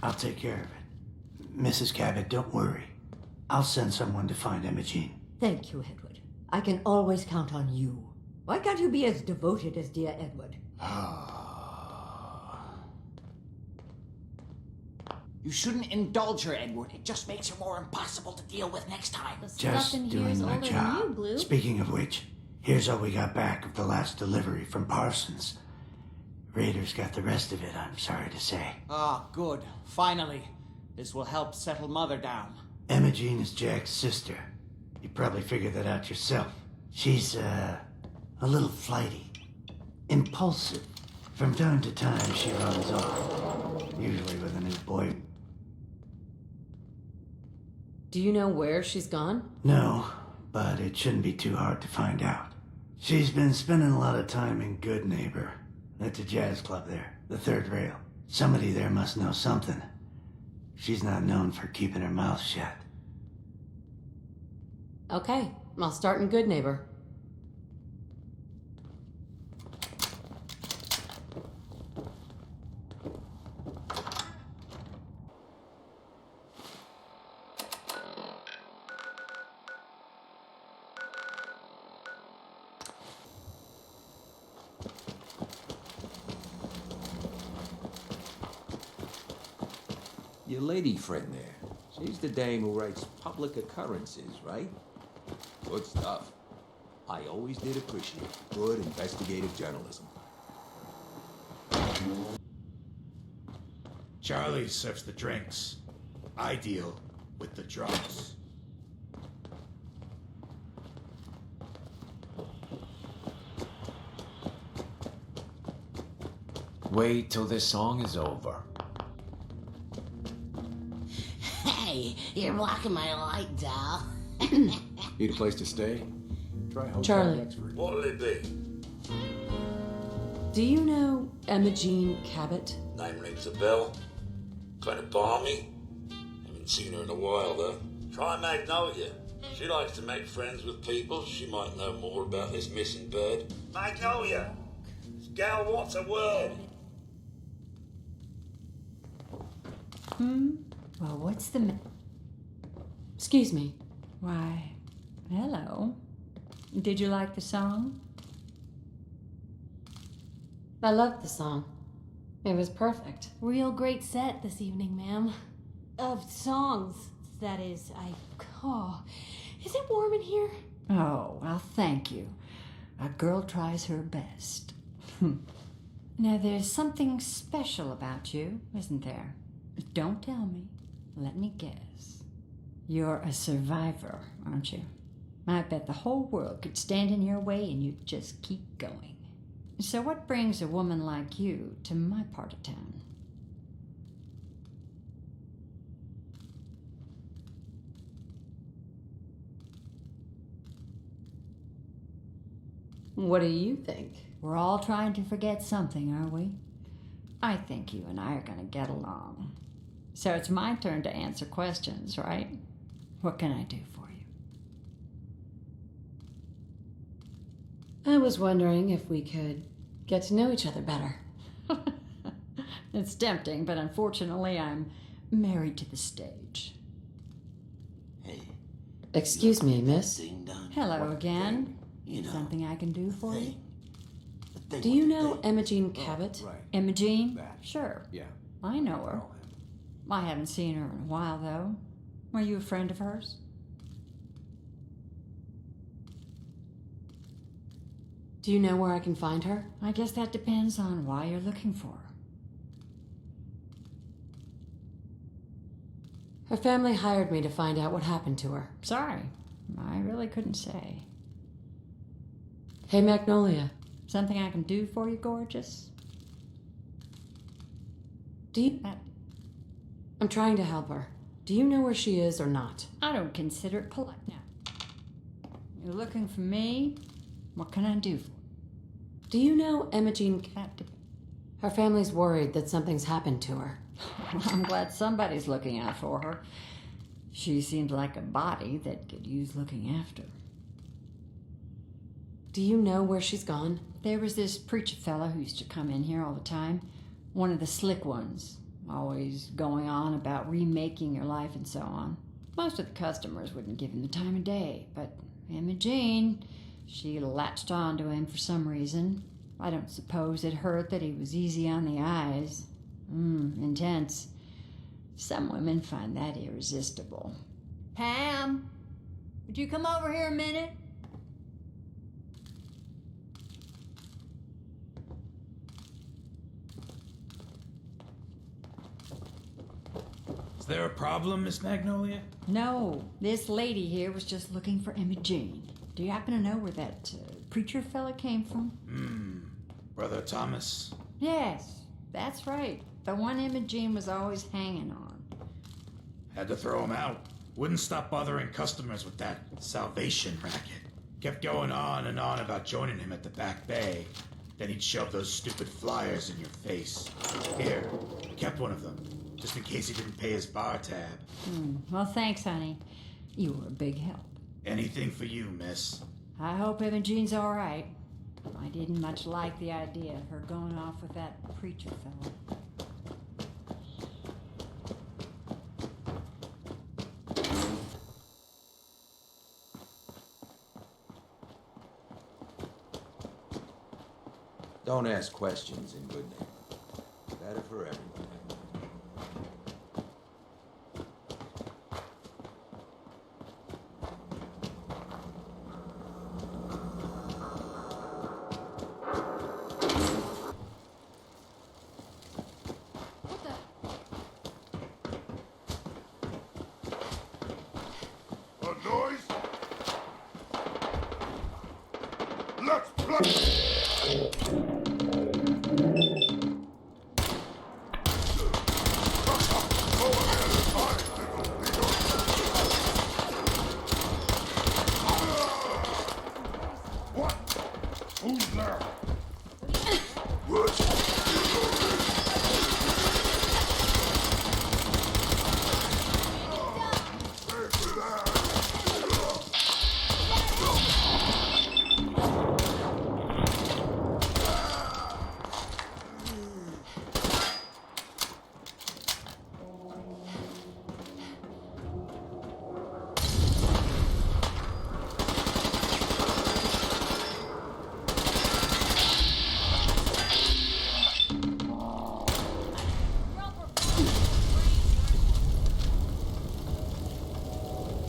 I'll take care of it. Mrs. Cabot, don't worry. I'll send someone to find Emogene. Thank you, Edward. I can always count on you. Why can't you be as devoted as dear Edward? You shouldn't indulge her, Edward. It just makes her more impossible to deal with next time. Just doing my job. Speaking of which, here's all we got back of the last delivery from Parsons. Raiders got the rest of it, I'm sorry to say. Ah, good. Finally. This will help settle Mother down. Emogene is Jack's sister. You probably figured that out yourself. She's, a little flighty. Impulsive. From time to time, she runs off. Usually with a new boy. Do you know where she's gone? No, but it shouldn't be too hard to find out. She's been spending a lot of time in Good Neighbor. That's a jazz club there, the third rail. Somebody there must know something. She's not known for keeping her mouth shut. Okay, I'll start in Good Neighbor. Your lady friend there, she's the dame who writes public occurrences, right? Good stuff. I always did appreciate good investigative journalism. Charlie serves the drinks. I deal with the drugs. Wait till this song is over. Hey, you're blocking my light, doll. Need a place to stay? Try Hotel Charlie. Rexford. What'll it be? Do you know Emogene Cabot? Name rings a bell. Kind of balmy. Haven't seen her in a while, though. Try Magnolia. She likes to make friends with people. She might know more about this missing bird. Magnolia! Gal, what's a word? Well, what's the Excuse me. Why, hello. Did you like the song? I loved the song. It was perfect. Real great set this evening, ma'am. Of songs, that is. Oh, is it warm in here? Oh, well, thank you. A girl tries her best. Now, there's something special about you, isn't there? Don't tell me. Let me guess. You're a survivor, aren't you? I bet the whole world could stand in your way and you'd just keep going. So what brings a woman like you to my part of town? What do you think? We're all trying to forget something, are we? I think you and I are going to get along. So it's my turn to answer questions, right? What can I do for you? I was wondering if we could get to know each other better. It's tempting, but unfortunately I'm married to the stage. Hey. Excuse me, miss. Ding dong. Hello again. You know, Something I can do for you? the thing Do you with the know thing. Emogene Cabot? Right. Imogene? That. Sure. Yeah. I know her. I haven't seen her in a while, though. Were you a friend of hers? Do you know where I can find her? I guess that depends on why you're looking for her. Her family hired me to find out what happened to her. Sorry. I really couldn't say. Hey, Magnolia. Something I can do for you, gorgeous? Do you... I'm trying to help her. Do you know where she is or not? I don't consider it polite now. You're looking for me? What can I do for you? Do you know Emogene Cabot? Her family's worried that something's happened to her. I'm glad somebody's looking out for her. She seems like a body that could use looking after. Do you know where she's gone? There was this preacher fella who used to come in here all the time. One of the slick ones. always going on about remaking your life and so on. Most of the customers wouldn't give him the time of day, but Emogene, she latched on to him for some reason. I don't suppose it hurt that he was easy on the eyes. Intense. Some women find that irresistible. Pam, would you come over here a minute? Is there a problem, Miss Magnolia? No, this lady here was just looking for Emogene. Do you happen to know where that preacher fella came from? Brother Thomas? Yes, that's right. The one Emogene was always hanging on. Had to throw him out. Wouldn't stop bothering customers with that salvation racket. Kept going on and on about joining him at the back bay. Then he'd shove those stupid flyers in your face. Here, I kept one of them, just in case he didn't pay his bar tab. Well, thanks, honey. You were a big help. Anything for you, miss. I hope Emogene's all right. I didn't much like the idea of her going off with that preacher fellow. Don't ask questions in good name. Better for everyone. A noise? Let's play! What? Who's there?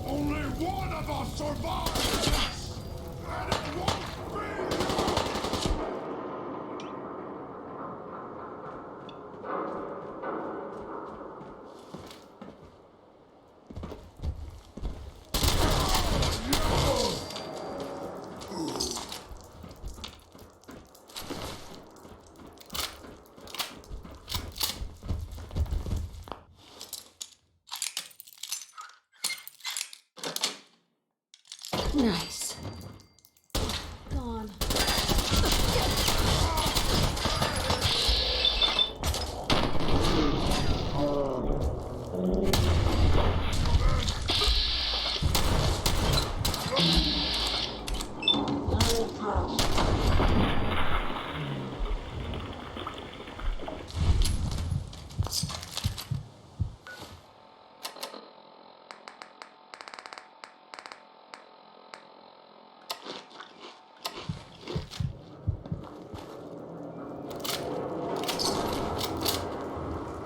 Only one of us survives this! And it won't be! Nice. Gone.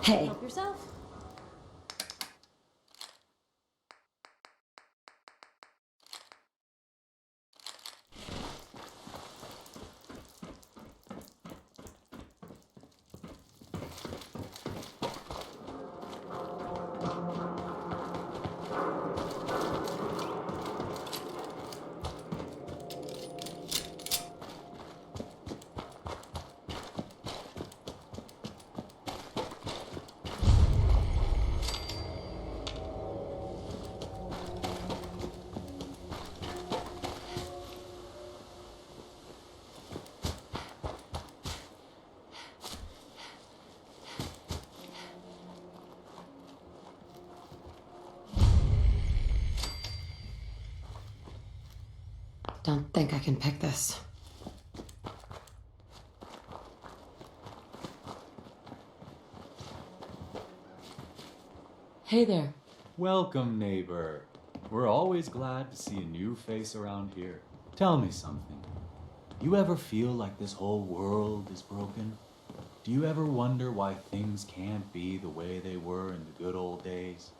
Hey, Help yourself. Don't think I can pick this. Hey there. Welcome, neighbor. We're always glad to see a new face around here. Tell me something. You ever feel like this whole world is broken? Do you ever wonder why things can't be the way they were in the good old days?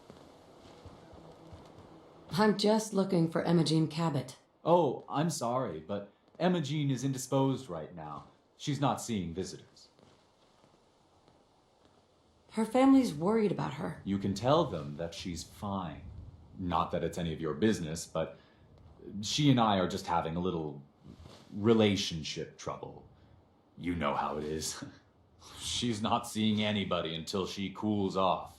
I'm just looking for Emogene Cabot. Oh, I'm sorry, but Emogene is indisposed right now. She's not seeing visitors. Her family's worried about her. You can tell them that she's fine. Not that it's any of your business, but she and I are just having a little relationship trouble. You know how it is. She's not seeing anybody until she cools off.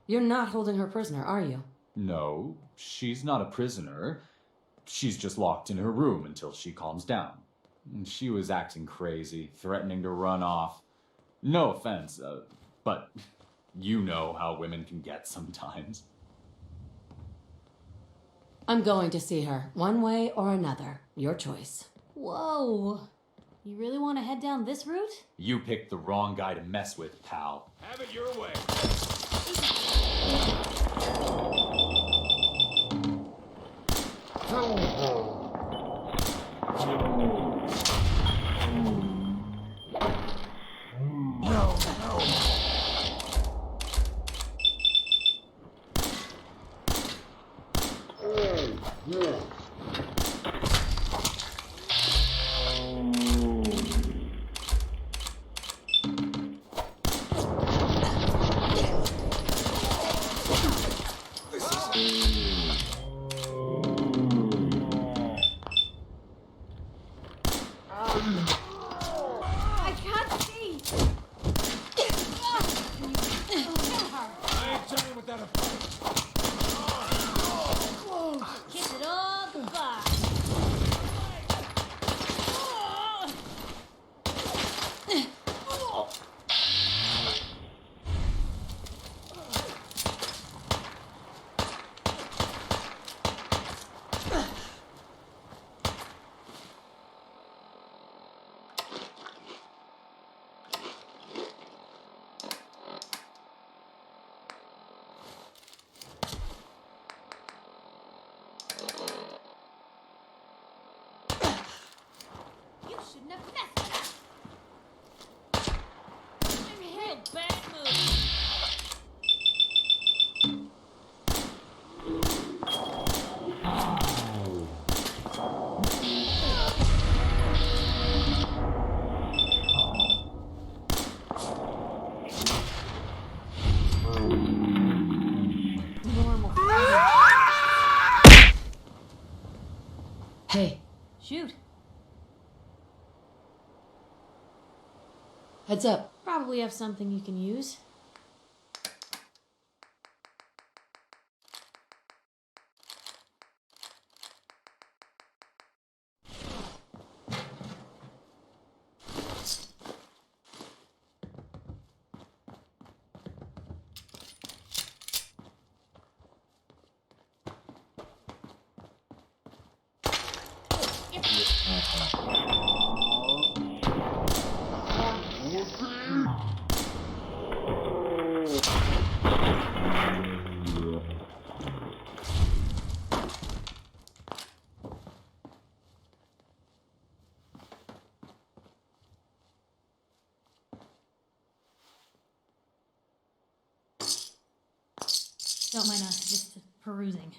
You're not holding her prisoner, are you? No, she's not a prisoner. She's just locked in her room until she calms down. She was acting crazy, threatening to run off. No offense, but you know how women can get sometimes. I'm going to see her, one way or another. Your choice. Whoa. You really want to head down this route? You picked the wrong guy to mess with, pal. Have it your way. I can't see. I ain't done without a fight. Kiss it all goodbye. You shouldn't have messed with us. Real bad move. Normal. Hey, Shoot. heads up. Probably have something you can use. Don't mind us, just perusing.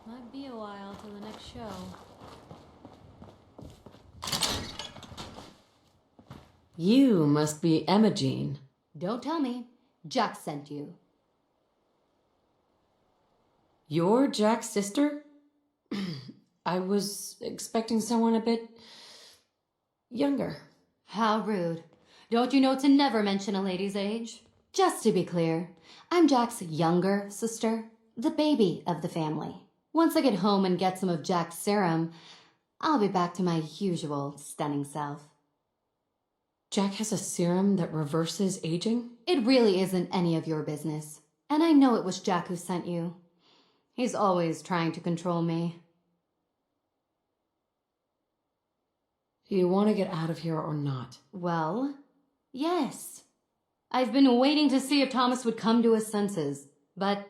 Might be a while till the next show. You must be Emogene. Don't tell me. Jack sent you. You're Jack's sister? I was expecting someone a bit younger. How rude. Don't you know to never mention a lady's age? Just to be clear, I'm Jack's younger sister, the baby of the family. Once I get home and get some of Jack's serum, I'll be back to my usual stunning self. Jack has a serum that reverses aging? It really isn't any of your business. And I know it was Jack who sent you. He's always trying to control me. Do you want to get out of here or not? Well, yes. I've been waiting to see if Thomas would come to his senses. But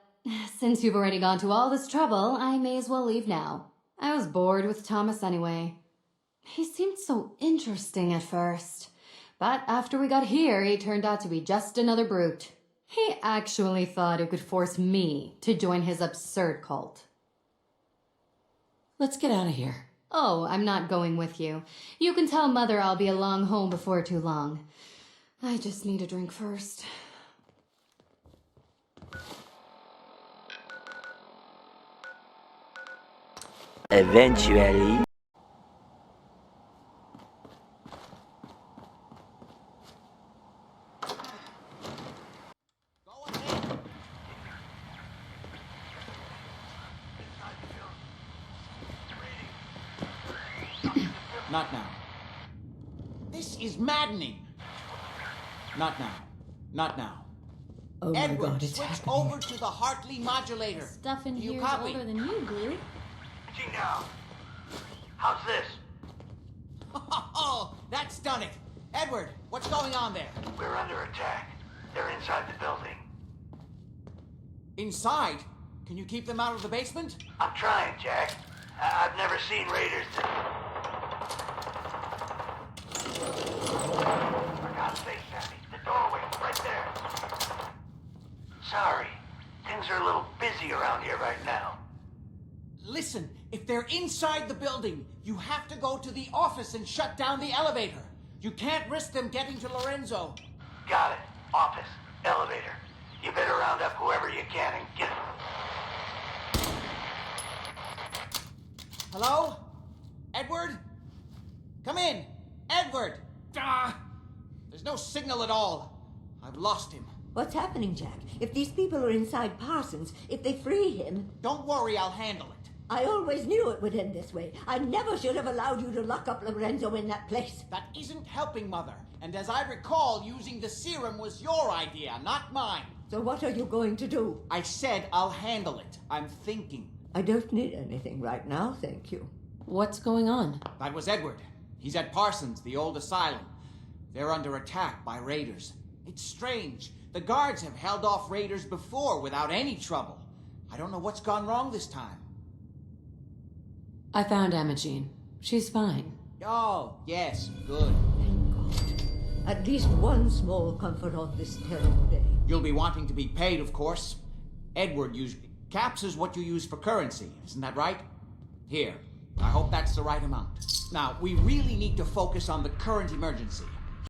since you've already gone to all this trouble, I may as well leave now. I was bored with Thomas anyway. He seemed so interesting at first. But after we got here, he turned out to be just another brute. He actually thought he could force me to join his absurd cult. Let's get out of here. Oh, I'm not going with you. You can tell Mother I'll be along home before too long. I just need a drink first. Eventually. Not now. This is maddening. Not now. Not now. Oh my Edward, God, it's switch happening. over to the Hartley modulator. Stuff in You here is copy? older than you, Blue. Now, how's this? Oh, that's done it. Edward, what's going on there? We're under attack. They're inside the building. Inside? Can you keep them out of the basement? I'm trying, Jack. I've never seen raiders that... For God's sake, Sammy, the doorway, right there. Sorry, things are a little busy around here right now. Listen, if they're inside the building, you have to go to the office and shut down the elevator. You can't risk them getting to Lorenzo. Got it. Office, elevator. You better round up whoever you can and get... Hello? Edward? Come in. Edward! Ah! There's no signal at all. I've lost him. What's happening, Jack? If these people are inside Parsons, if they free him... Don't worry, I'll handle it. I always knew it would end this way. I never should have allowed you to lock up Lorenzo in that place. That isn't helping, Mother. And as I recall, using the serum was your idea, not mine. So what are you going to do? I said I'll handle it. I'm thinking. I don't need anything right now, thank you. What's going on? That was Edward. He's at Parsons, the old asylum. They're under attack by raiders. It's strange. The guards have held off raiders before without any trouble. I don't know what's gone wrong this time. I found Emogene. She's fine. Oh, yes, good. Thank God. At least one small comfort on this terrible day. You'll be wanting to be paid, of course. Edward usually... Caps is what you use for currency, isn't that right? Here. I hope that's the right amount. Now, we really need to focus on the current emergency.